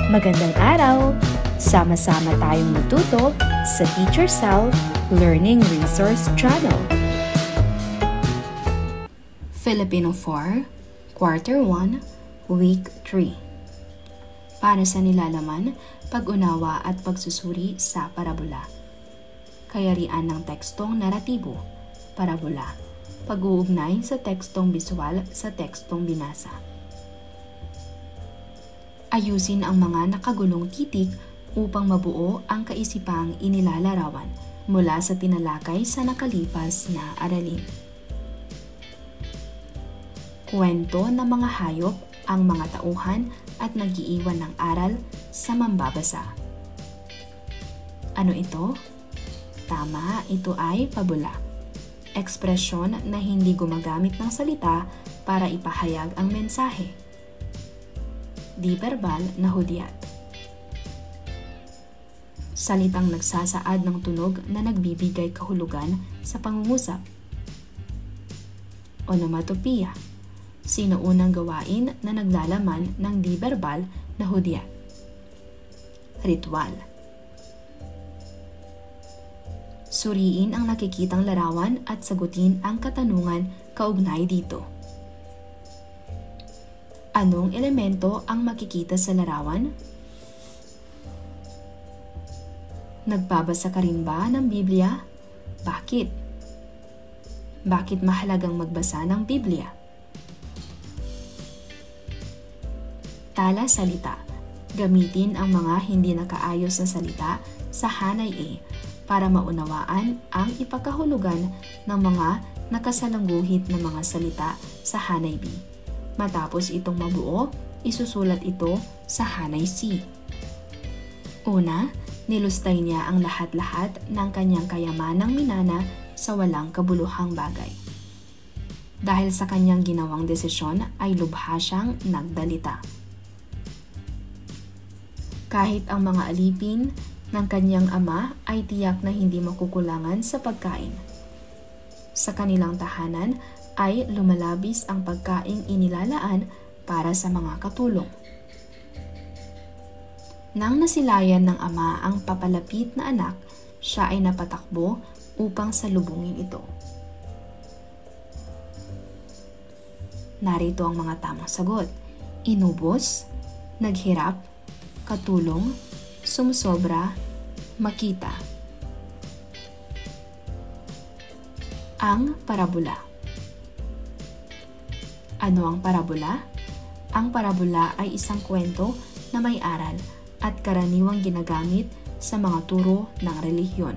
Magandang araw! Sama-sama tayong matuto sa Teacher Sal Learning Resource Channel. Filipino 4, Quarter 1, Week 3. Para sa nilalaman, pag-unawa at pagsusuri sa parabola. Kayarian ng tekstong naratibo, parabola. Pag-uugnay sa tekstong biswal sa tekstong binasa. Ayusin ang mga nakagulong titik upang mabuo ang kaisipang inilalarawan mula sa tinalakay sa nakalipas na aralin. Kwento ng mga hayop ang mga tauhan at nag-iiwan ng aral sa mambabasa. Ano ito? Tama, ito ay pabula. Ekspresyon na hindi gumagamit ng salita para ipahayag ang mensahe. Di verbal na hudyat. Salitang nagsasaad ng tunog na nagbibigay kahulugan sa pangungusap. Onomatopoeia. Sinuunang gawain na naglalaman ng di verbal na hudyat. Ritual. Suriin ang nakikitang larawan at sagutin ang katanungan kaugnay dito. Anong elemento ang makikita sa larawan? Nagbabasa ka rin ba ng Biblia? Bakit? Bakit mahalagang magbasa ng Biblia? Tala salita. Gamitin ang mga hindi nakaayos na salita sa hanay A para maunawaan ang ipagkahulugan ng mga nakasalangguhit na mga salita sa hanay B. Matapos itong mabuo, isusulat ito sa hanay C. Una, nilustay niya ang lahat-lahat ng kanyang kayamanang minana sa walang kabuluhang bagay. Dahil sa kanyang ginawang desisyon ay lubha siyang nagdalita. Kahit ang mga alipin ng kanyang ama ay tiyak na hindi makukulangan sa pagkain. Sa kanilang tahanan ay lumalabis ang pagkaing inilalaan para sa mga katulong. Nang nasilayan ng ama ang papalapit na anak, siya ay napatakbo upang salubungin ito. Narito ang mga tamang sagot. Inubos, naghirap, katulong, sumusobra, makita. Ang parabola. Ano ang parabola? Ang parabola ay isang kwento na may aral at karaniwang ginagamit sa mga turo ng relihiyon.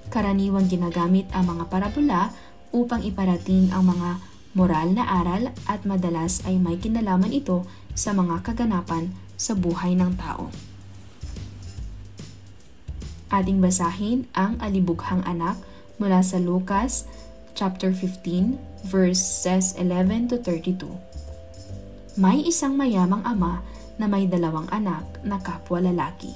Karaniwang ginagamit ang mga parabola upang iparating ang mga moral na aral at madalas ay may kinalaman ito sa mga kaganapan sa buhay ng tao. Ating basahin ang alibughang anak mula sa Lucas chapter 15 verses 11 to 32. May isang mayamang ama na may 2 anak na kapwa lalaki.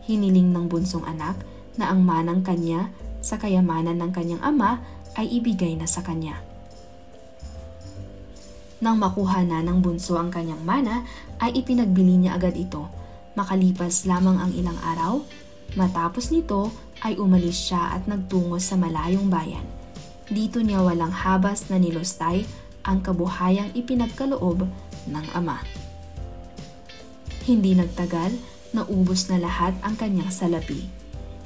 Hiniling ng bunsong anak na ang manang kanya sa kayamanan ng kanyang ama ay ibigay na sa kanya. Nang makuha na ng bunso ang kanyang mana, ay ipinagbili niya agad ito. Makalipas lamang ang ilang araw, matapos nito ay umalis siya at nagtungo sa malayong bayan. Dito niya walang habas na nilustay ang kabuhayang ipinagkaloob ng ama. Hindi nagtagal, naubos na lahat ang kanyang salapi.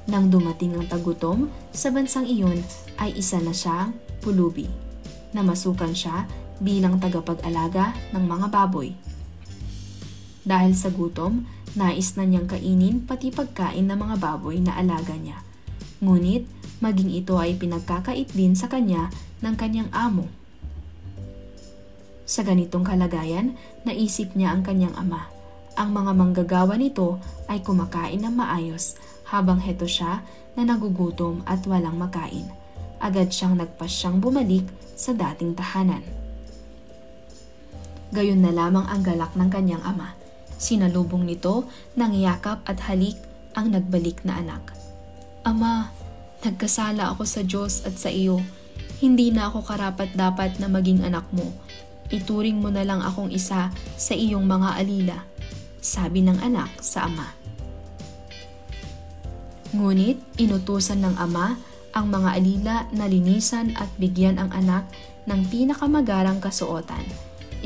Nang dumating ang tagutom, sa bansang iyon ay isa na siyang pulubi. Namasukan siya bilang tagapag-alaga ng mga baboy. Dahil sa gutom, nais na niyang kainin pati pagkain ng mga baboy na alaga niya. Ngunit, maging ito ay pinagkakait din sa kanya ng kanyang amo. Sa ganitong kalagayan, naisip niya ang kanyang ama. Ang mga manggagawa nito ay kumakain ng maayos, habang heto siya na nagugutom at walang makain. Agad siyang nagpasyang bumalik sa dating tahanan. Gayon na lamang ang galak ng kanyang ama. Sinalubong nito ng yakap at halik ang nagbalik na anak. Ama, nagkasala ako sa Diyos at sa iyo. Hindi na ako karapat-dapat na maging anak mo. Ituring mo na lang akong isa sa iyong mga alila, sabi ng anak sa ama. Ngunit inutusan ng ama ang mga alila na linisan at bigyan ang anak ng pinakamagarang kasuotan.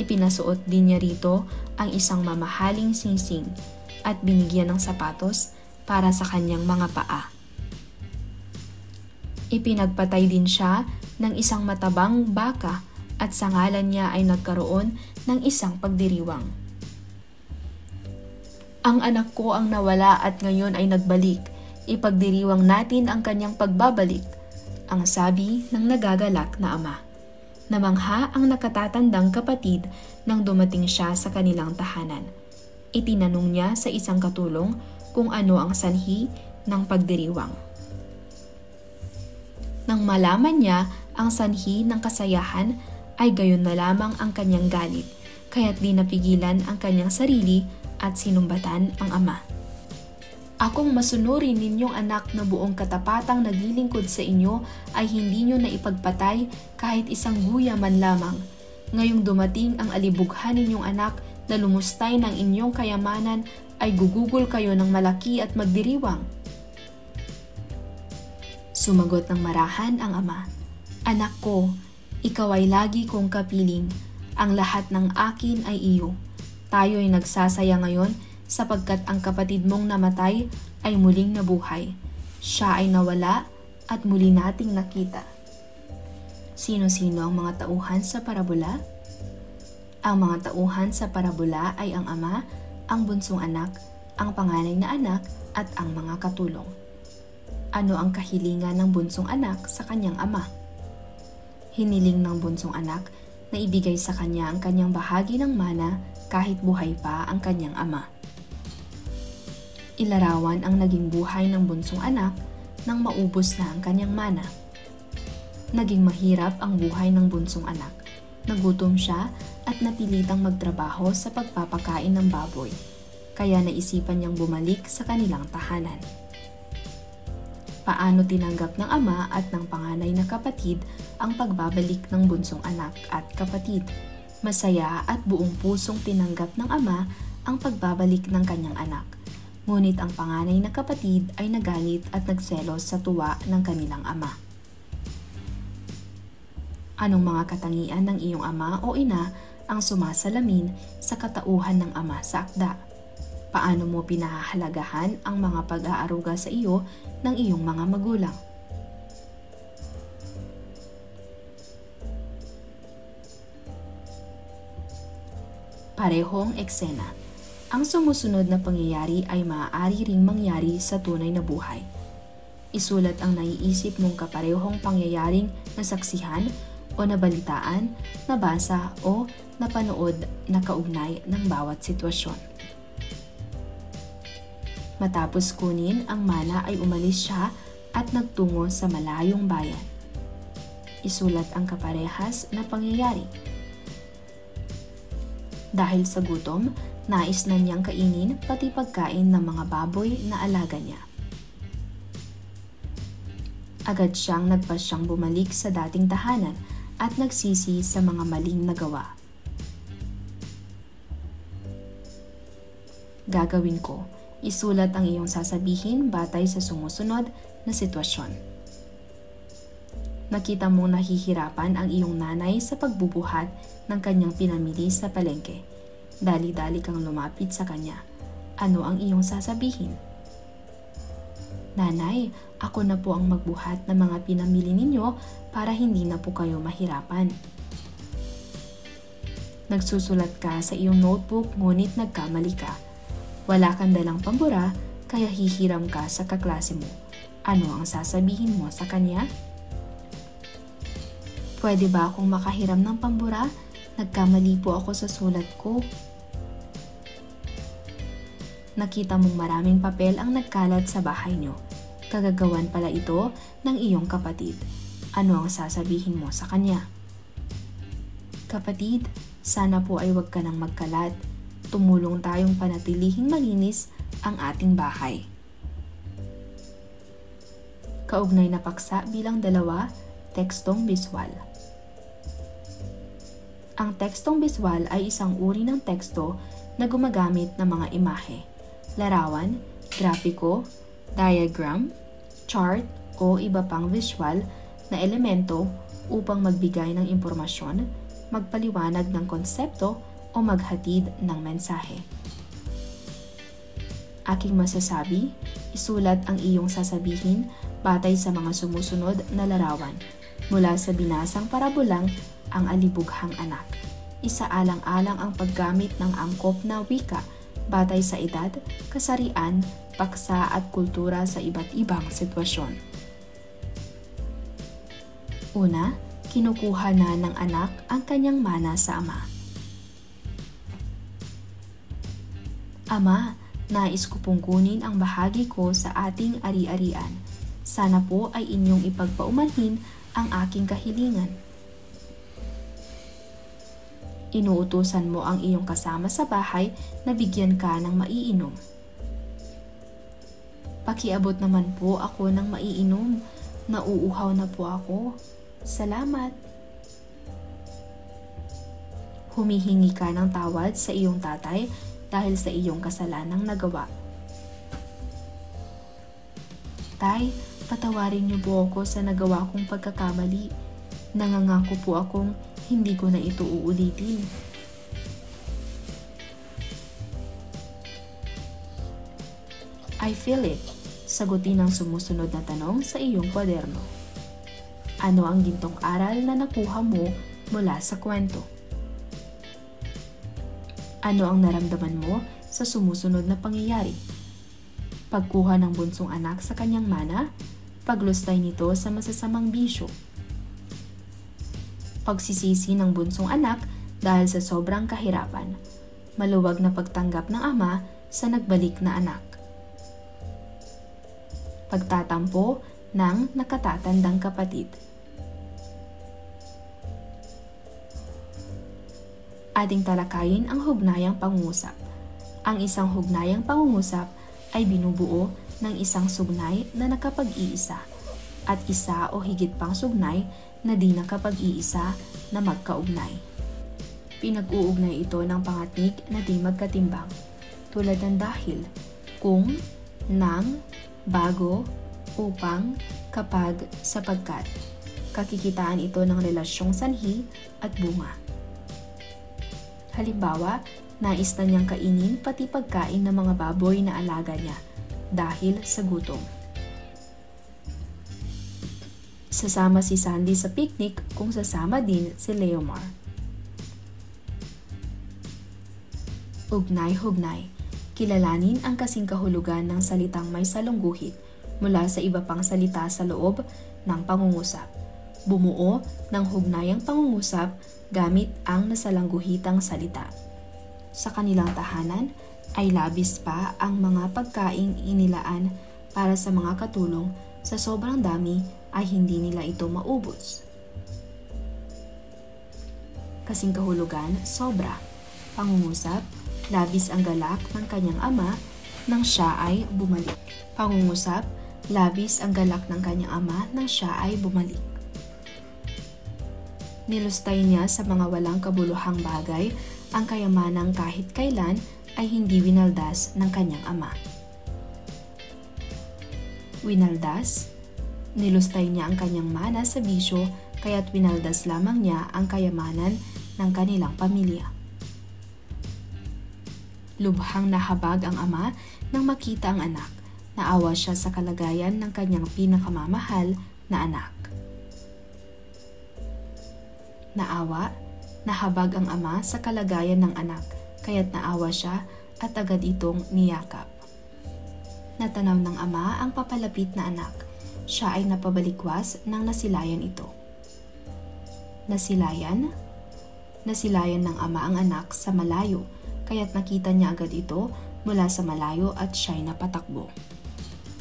Ipinasuot din niya rito ang isang mamahaling singsing at binigyan ng sapatos para sa kanyang mga paa. Ipinagpatay din siya ng isang matabang baka at sa ngalan niya ay nagkaroon ng isang pagdiriwang. Ang anak ko ang nawala at ngayon ay nagbalik. Ipagdiriwang natin ang kanyang pagbabalik, ang sabi ng nagagalak na ama. Namangha ang nakatatandang kapatid nang dumating siya sa kanilang tahanan. Itinanong niya sa isang katulong kung ano ang sanhi ng pagdiriwang. Nang malaman niya ang sanhi ng kasayahan, ay gayon na lamang ang kanyang galit, kaya't di napigilan ang kanyang sarili at sinumbatan ang ama. Akong masunurin ninyong anak na buong katapatang naglilingkod sa inyo ay hindi nyo na ipagpatay kahit isang guya man lamang. Ngayong dumating ang alibughan ninyong anak na lumustay ng inyong kayamanan ay gugugol kayo ng malaki at magdiriwang. Sumagot ng marahan ang ama, Anak ko, ikaw ay lagi kong kapiling. Ang lahat ng akin ay iyo. Tayo ay nagsasaya ngayon sapagkat ang kapatid mong namatay ay muling nabuhay. Siya ay nawala at muli nating nakita. Sino-sino ang mga tauhan sa parabola? Ang mga tauhan sa parabola ay ang ama, ang bunsong anak, ang panganay na anak, at ang mga katulong. Ano ang kahilingan ng bunsong anak sa kanyang ama? Hiniling ng bunsong anak na ibigay sa kanya ang kanyang bahagi ng mana kahit buhay pa ang kanyang ama. Ilarawan ang naging buhay ng bunsong anak nang maubos na ang kanyang mana. Naging mahirap ang buhay ng bunsong anak. Nagutom siya at napilitang magtrabaho sa pagpapakain ng baboy, kaya naisipan niyang bumalik sa kanilang tahanan. Paano tinanggap ng ama at ng panganay na kapatid ang pagbabalik ng bunsong anak at kapatid? Masaya at buong pusong tinanggap ng ama ang pagbabalik ng kanyang anak. Ngunit ang panganay na kapatid ay nagalit at nagselos sa tuwa ng kanilang ama. Anong mga katangian ng iyong ama o ina ang sumasalamin sa katauhan ng ama sa akda? Paano mo pinahahalagahan ang mga pag-aaruga sa iyo ng iyong mga magulang? Parehong eksena. Ang sumusunod na pangyayari ay maaari ring mangyari sa tunay na buhay. Isulat ang naiisip mong kaparehong pangyayaring nasaksihan o nabalitaan, nabasa o napanood na kaugnay ng bawat sitwasyon. Matapos kunin ang mana ay umalis siya at nagtungo sa malayong bayan. Isulat ang kaparehas na pangyayari. Dahil sa gutom, nais na niyang kainin pati pagkain ng mga baboy na alaga niya. Agad siyang nagpasyang bumalik sa dating tahanan at nagsisi sa mga maling nagawa. Gagawin ko, isulat ang iyong sasabihin batay sa sumusunod na sitwasyon. Nakita mong nahihirapan ang iyong nanay sa pagbubuhat ng kanyang pinamili sa palengke. Dali-dali kang lumapit sa kanya. Ano ang iyong sasabihin? Nanay, ako na po ang magbuhat ng mga pinamili ninyo para hindi na po kayo mahirapan. Nagsusulat ka sa iyong notebook ngunit nagkamali ka. Wala kang dalang pambura kaya hihiram ka sa kaklase mo. Ano ang sasabihin mo sa kanya? Pwede ba akong makahiram ng pambura? Nagkamali po ako sa sulat ko. Nakita mong maraming papel ang nagkalat sa bahay nyo. Kagagawan pala ito ng iyong kapatid. Ano ang sasabihin mo sa kanya? Kapatid, sana po ay huwag ka nang magkalat. Tumulong tayong panatilihing malinis ang ating bahay. Kaugnay na paksa bilang 2, tekstong biswal. Ang tekstong biswal ay isang uri ng teksto na gumagamit ng mga imahe, larawan, grafiko, diagram, chart o iba pang visual na elemento upang magbigay ng impormasyon, magpaliwanag ng konsepto o maghatid ng mensahe. Aking masasabi, isulat ang iyong sasabihin batay sa mga sumusunod na larawan mula sa binasang parabolang Ang Alibughang Anak. Isaalang-alang ang paggamit ng angkop na wika batay sa edad, kasarian, paksa at kultura sa iba't ibang sitwasyon. Una, kinukuha na ng anak ang kanyang mana sa ama. Ama, nais ko pong kunin ang bahagi ko sa ating ari-arian. Sana po ay inyong ipagpaumanhin ang aking kahilingan. Inuutusan mo ang iyong kasama sa bahay na bigyan ka ng maiinom. Pakiabot naman po ako ng maiinom. Nauuhaw na po ako. Salamat. Humihingi ka ng tawad sa iyong tatay dahil sa iyong kasalanang nagawa. Tay, patawarin niyo po ako sa nagawa kong pagkakamali. Nangangako po akong hindi ko na ito uulitin. I feel it. Sagutin ang sumusunod na tanong sa iyong kwaderno. Ano ang gintong aral na nakuha mo mula sa kwento? Ano ang naramdaman mo sa sumusunod na pangyayari? Pagkuha ng bunsong anak sa kanyang mana, paglustay nito sa masasamang bisyo. Pagsisisi ng bunsong anak dahil sa sobrang kahirapan, maluwag na pagtanggap ng ama sa nagbalik na anak. Pagtatampo ng nakatatandang kapatid. Ating talakayin ang hugnayang pangungusap. Ang isang hugnayang pangungusap ay binubuo ng isang sugnay na nakapag-iisa at isa o higit pang sugnay na di nakapag-iisa na magkaugnay. Pinag-uugnay ito ng pangatnig na di magkatimbang, tulad ng dahil, kung, nang, bago, upang, kapag, sapagkat. Kakikitaan ito ng relasyong sanhi at bunga. Halimbawa, nais na niyang kainin pati pagkain ng mga baboy na alaga niya dahil sa gutom. Sasama si Sandy sa picnic kung sasama din si Leomar. Ugnay-hugnay. Kilalanin ang kasing kahulugan ng salitang may salungguhit mula sa iba pang salita sa loob ng pangungusap. Bumuo ng hugnayang pangungusap gamit ang nasalangguhitang salita. Sa kanilang tahanan ay labis pa ang mga pagkaing inilaan para sa mga katulong. Sa sobrang dami ay hindi nila ito maubos. Kasing kahulugan, sobra. Pangungusap, labis ang galak ng kanyang ama nang siya ay bumalik. Pangungusap, labis ang galak ng kanyang ama nang siya ay bumalik. Nilustay niya sa mga walang kabuluhang bagay ang kayamanang kahit kailan ay hindi winaldas ng kanyang ama. Winaldas, nilustay niya ang kanyang mana sa bisyo kaya't winaldas lamang niya ang kayamanan ng kanilang pamilya. Lubhang nahabag ang ama nang makita ang anak. Naawa siya sa kalagayan ng kanyang pinakamamahal na anak. Naawa, nahabag ang ama sa kalagayan ng anak, kaya't naawa siya at agad itong niyakap. Natanaw ng ama ang papalapit na anak. Siya ay napabalikwas nang nasilayan ito. Nasilayan? Nasilayan ng ama ang anak sa malayo, kaya't nakita niya agad ito mula sa malayo at siya'y napatakbo.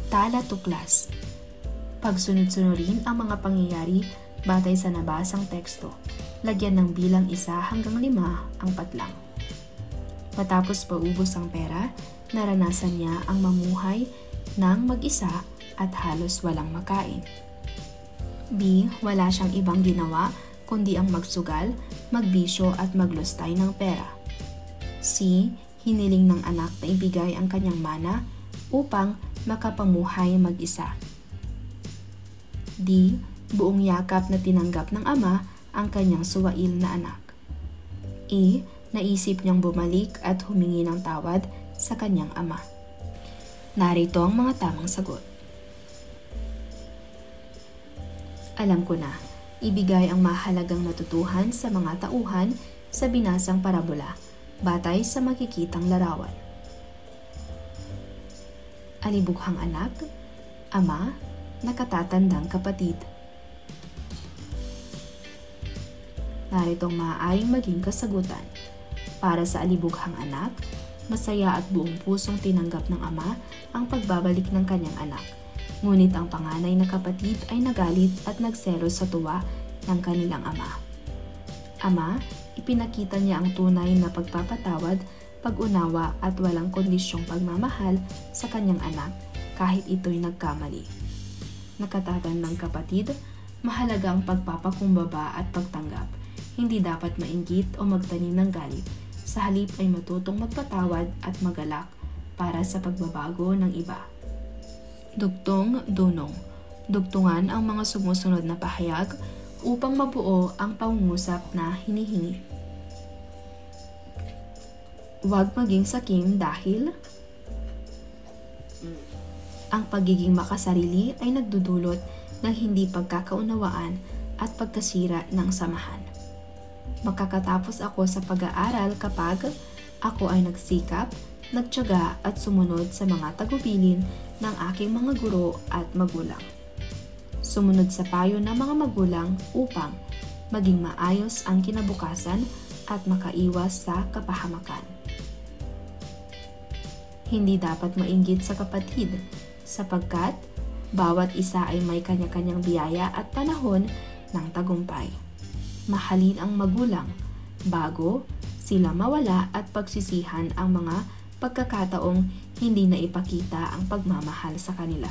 Tala tuklas. Pagsunod-sunurin ang mga pangyayari batay sa nabasang teksto. Lagyan ng bilang 1 hanggang 5 ang patlang. Matapos paubos ang pera, naranasan niya ang mamuhay ng mag-isa at halos walang makain. B. Wala siyang ibang ginawa kundi ang magsugal magbisyo at maglustay ng pera. C. Hiniling ng anak na ibigay ang kanyang mana upang makapamuhay mag-isa. D. Buong yakap na tinanggap ng ama ang kanyang suwail na anak. E. Naisip niyang bumalik at humingi ng tawad sa kanyang ama. Narito ang mga tamang sagot. Alam ko na, ibigay ang mahalagang natutuhan sa mga tauhan sa binasang parabola, batay sa makikitang larawan. Alibughang anak, ama, nakatatandang kapatid. Narito ang maaaring maging kasagutan. Para sa alibughang anak, masaya at buong pusong tinanggap ng ama ang pagbabalik ng kanyang anak. Ngunit ang panganay na kapatid ay nagalit at nagselos sa tuwa ng kanilang ama. Ama, ipinakita niya ang tunay na pagpapatawad, pag-unawa at walang kondisyong pagmamahal sa kanyang anak kahit ito'y nagkamali. Nakatatandang kapatid, mahalaga ang pagpapakumbaba at pagtanggap. Hindi dapat mainggit o magtanim ng galit. Sa halip ay matutong magpatawad at magalak para sa pagbabago ng iba. Dugtong dunong. Dugtungan ang mga sumusunod na pahayag upang mabuo ang pangungusap na hinihingi. Huwag maging sakim dahil ang pagiging makasarili ay nagdudulot ng hindi pagkakaunawaan at pagkasira ng samahan. Makakatapos ako sa pag-aaral kapag ako ay nagsikap, nagtiyaga at sumunod sa mga tagubilin ng aking mga guro at magulang. Sumunod sa payo ng mga magulang upang maging maayos ang kinabukasan at makaiwas sa kapahamakan. Hindi dapat mainggit sa kapatid sapagkat bawat isa ay may kanya-kanyang biyaya at panahon ng tagumpay. Mahalin ang magulang bago sila mawala at pagsisihan ang mga pagkakataong hindi na ipakita ang pagmamahal sa kanila.